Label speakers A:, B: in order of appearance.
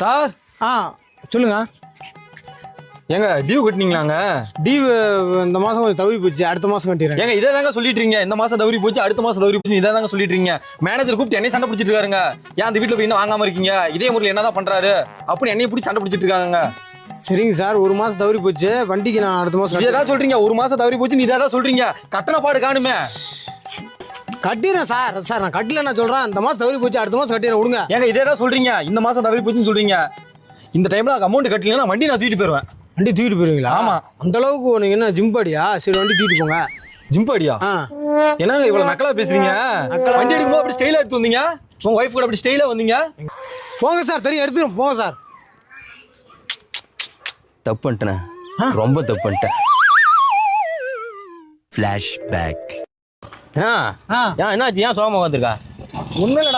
A: Sir
B: சொல்லுங்க.
A: ஏங்க due கட்டினீங்களாங்க?
B: Due இந்த மாதம் கொஞ்சம் தவறி போச்சு, அடுத்த மாதம் கட்டிடுறேன்.
A: ஏங்க இதே தாங்க சொல்லிட்டு இருக்கீங்க, இந்த மாதம் தவறி போச்சு அடுத்த மாதம் தவறி போச்சு இதே தாங்க சொல்லிட்டு இருக்கீங்க. மேனேஜர் கூப்பிட்டு என்னை சண்டை பிடிச்சிட்டு இருக்காருங்க. ஏன் அந்த வீட்டில் போய் இன்னும் வாங்காம இருக்கீங்க, இதே முறையில் என்னதான் பண்றாரு அப்படின்னு என்னைய பிடிச்சி சண்டை பிடிச்சிட்டு இருக்காங்க.
B: சரிங்க சார், ஒரு மாதம் தவறி போச்சு, வண்டிக்கு நான் அடுத்த மாதம்
A: இதே தான் சொல்றீங்க. ஒரு மாதம் தவறி போச்சு இதே தான் சொல்றீங்க. கட்டண பாடு காணுமே.
B: கட்டிடுறேன் சார். சார் நான் கட்டல, நான் சொல்கிறேன் இந்த மாதம் தவறி போச்சு அடுத்த மாதம் கட்டிடுறேன், விடுங்க.
A: ஏங்க இதே தான் சொல்றீங்க, இந்த மாதம் தவறி போச்சுன்னு சொல்றீங்க. இந்த டைம்ல அமௌண்ட் கட்டலன்னா வண்டி நான் தூக்கிட்டு போயிடுவேன்.
B: வண்டி தூக்கிட்டு போயிருவீங்களா?
A: ஆமா.
B: அந்த அளவுக்கு நீங்க என்ன ஜிம் பாடியா? சரி வண்டி தூக்கிட்டு போங்க.
A: ஜிம் பாடியா? என்னங்க இவ்வளவு நக்கலா பேசுறீங்க? வண்டி எடுக்கும்போது அப்படி ஸ்டைலா எடுத்து வந்தீங்க, உங்க ஒய்ஃப் கூட அப்படி ஸ்டைலா வந்தீங்க.
B: போங்க சார், தெரியும் எடுத்துக்கிறோம், போங்க சார்.
C: தப்பு பண்ணிட்டேன், ரொம்ப தப்பு பண்ணிட்டேன். ஃப்ளாஷ்பேக். என்னாச்சு, ஏன் சோகமாக வந்துருக்கா?
B: ஒன்றும்